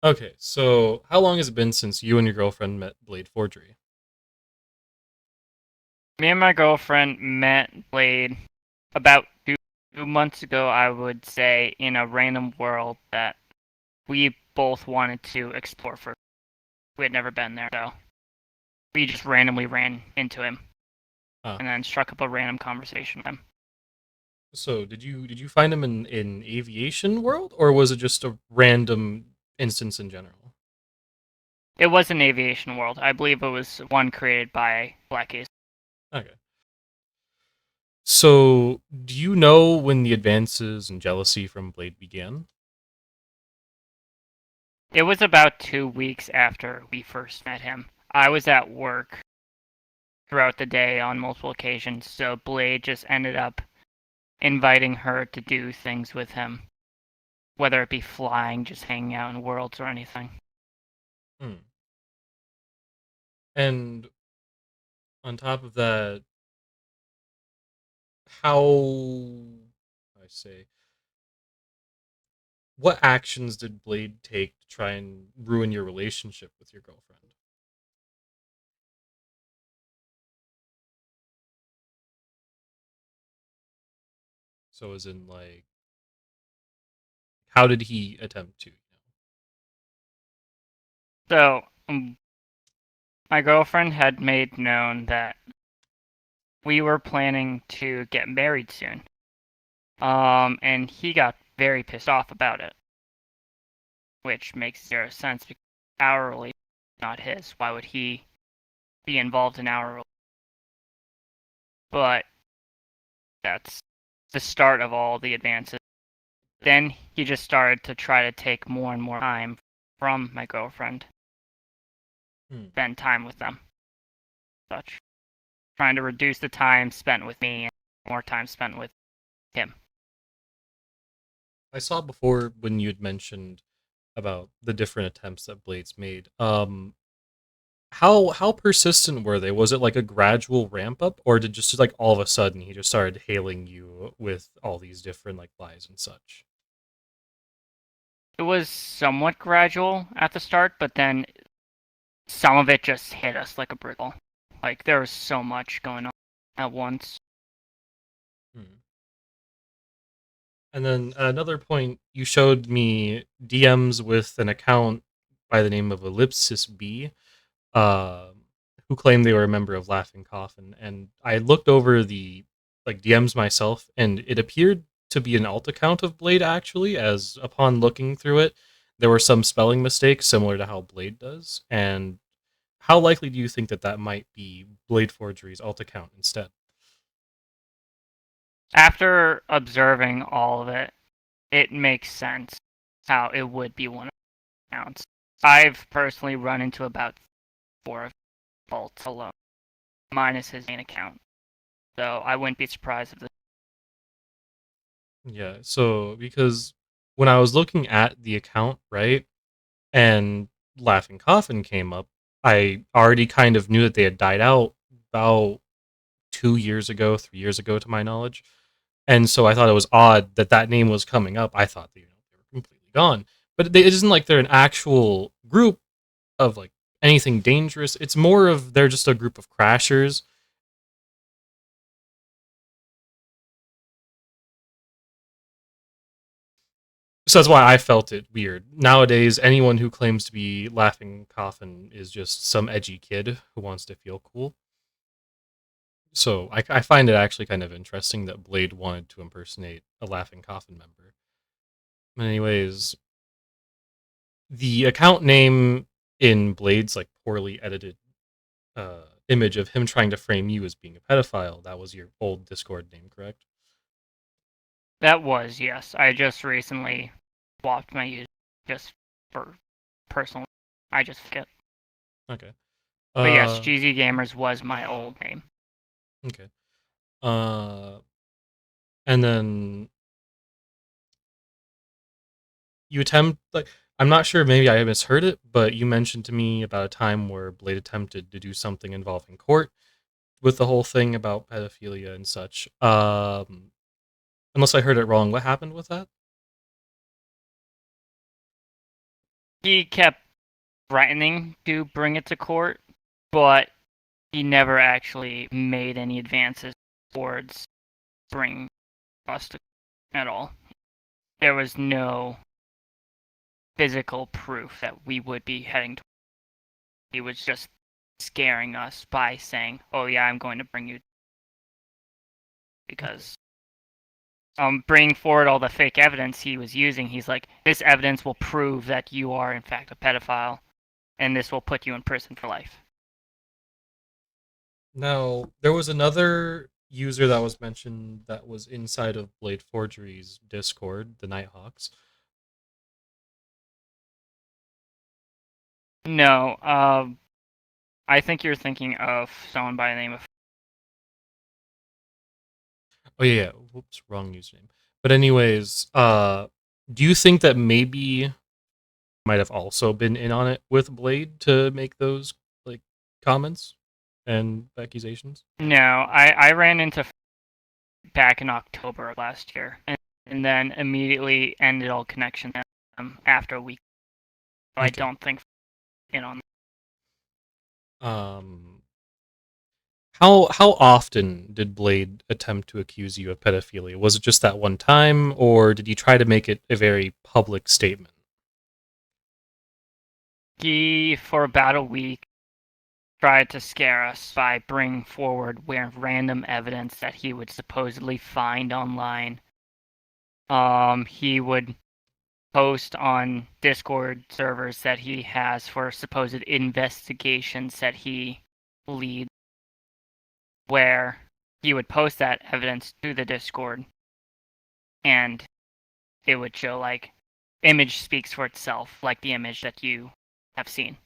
Okay, so how long has it been since you and your girlfriend met Blade Forgery? Me and my girlfriend met Blade about 2 months ago, I would say, in a random world that we both wanted to explore first. We had never been there, so we just randomly ran into him Ah, and then struck up a random conversation with him. so did you find him in aviation world, or was it just a random instance in general? It was an aviation world. I believe it was one created by Blackies. Okay. So do you know when the advances and jealousy from Blade began? It was about 2 weeks after we first met him. I was at work throughout the day on multiple occasions, so Blade just ended up inviting her to do things with him, whether it be flying, just hanging out in worlds, or anything. Hmm. And on top of that, I say, what actions did Blade take to try and ruin your relationship with your girlfriend? So as in like, how did he attempt to? So, my girlfriend had made known that we were planning to get married soon. And he got very pissed off about it, which makes zero sense because our relationship is not his. Why would he be involved in our relationship? But that's the start of all the advances. Then he just started to try to take more and more time from my girlfriend, Hmm. spend time with them, such. Trying to reduce the time spent with me and more time spent with him. I saw before when you had mentioned about the different attempts that Blades made. How persistent were they? Was it like a gradual ramp up, or did just like all of a sudden he just started hailing you with all these different like lies and such? It was somewhat gradual at the start, but then some of it just hit us like a brick wall. Like there was so much going on at once. Hmm. And then at another point, you showed me DMs with an account by the name of Ellipsis B, uh, who claimed they were a member of Laughing Coffin. And I looked over the like DMs myself, and it appeared to be an alt account of Blade actually. As upon looking through it, there were some spelling mistakes similar to how Blade does. And how likely do you think that that might be Blade Forgery's alt account instead? After observing all of it, it makes sense how it would be one of the accounts. I've personally run into about four of faults alone, minus his main account. So I wouldn't be surprised if this. Yeah, so because when I was looking at the account, right, and Laughing Coffin came up, I already kind of knew that they had died out about 2 years ago, 3 years ago, to my knowledge. And so I thought it was odd that that name was coming up. I thought they were completely gone. But it isn't like they're an actual group of like anything dangerous. It's more of they're just a group of crashers. So that's why I felt it weird. Nowadays, anyone who claims to be Laughing Coffin is just some edgy kid who wants to feel cool. So I find it actually kind of interesting that Blade wanted to impersonate a Laughing Coffin member. Anyways, the account name in Blade's like poorly edited image of him trying to frame you as being a pedophile, that was your old Discord name, correct? That was, yes. I just recently swapped my use just for personal. I just forget. Okay. But yes, Uh, GZ Gamers was my old name. okay. Uh, and then you attempt like I'm not sure, maybe I misheard it, but you mentioned to me about a time where Blade attempted to do something involving court with the whole thing about pedophilia and such. Unless I heard it wrong, what happened with that? He kept threatening to bring it to court, but he never actually made any advances towards bringing us to court at all. There was no physical proof that we would be heading to. He was just scaring us by saying, "Oh yeah, I'm going to bring you," Okay. because bringing forward all the fake evidence he was using, he's like, "This evidence will prove that you are in fact a pedophile, and this will put you in prison for life." Now, there was another user that was mentioned that was inside of Blade Forgery's Discord, the Nighthawks. No, I think you're thinking of someone by the name of. Oh yeah, yeah. Whoops, wrong username. But anyways, do you think that maybe might have also been in on it with Blade to make those like comments and accusations? No, I ran into back in October of last year, and then immediately ended all connection with them after a week. So I Okay. don't think in on. Um, how often did Blade attempt to accuse you of pedophilia? Was it just that one time, or did he try to make it a very public statement? He for about a week tried to scare us by bringing forward random evidence that he would supposedly find online. He would post on Discord servers that he has for supposed investigations that he leads, where he would post that evidence to the Discord, and it would show like image speaks for itself, like the image that you have seen.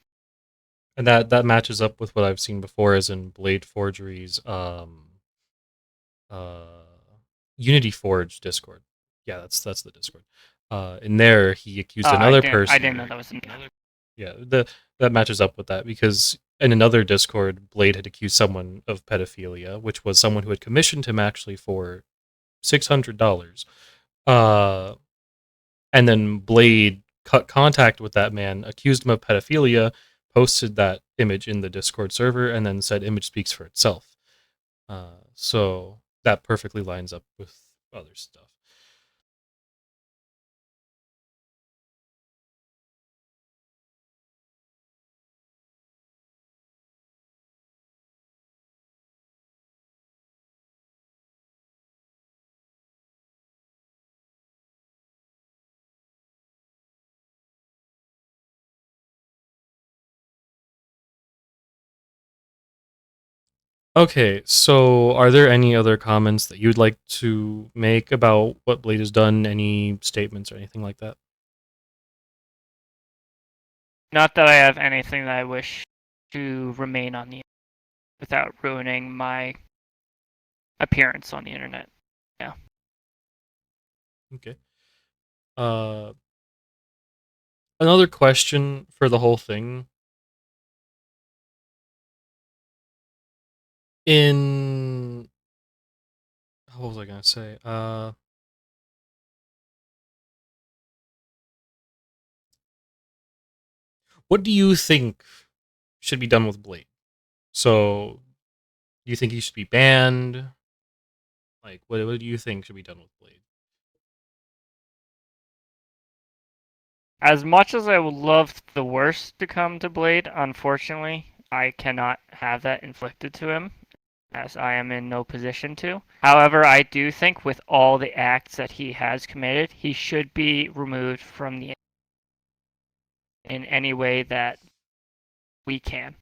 And that matches up with what I've seen before, as in Blade Forgery's uh Unity Forge Discord. Yeah, that's the Discord. In there, he accused another I didn't person. know that was in. Yeah, that matches up with that because in another Discord, Blade had accused someone of pedophilia, which was someone who had commissioned him actually for $600. Uh, and then Blade cut contact with that man, accused him of pedophilia, posted that image in the Discord server, and then said image speaks for itself. So that perfectly lines up with other stuff. Okay, so are there any other comments that you'd like to make about what Blade has done? Any statements or anything like that? Not that I have anything that I wish to remain on the without ruining my appearance on the internet. Yeah. Okay. Uh, Another question for the whole thing. In what was I gonna say? What do you think should be done with Blade? So, do you think he should be banned? Like, what do you think should be done with Blade? As much as I would love the worst to come to Blade, unfortunately, I cannot have that inflicted to him, as I am in no position to. However, I do think with all the acts that he has committed, he should be removed from the in any way that we can.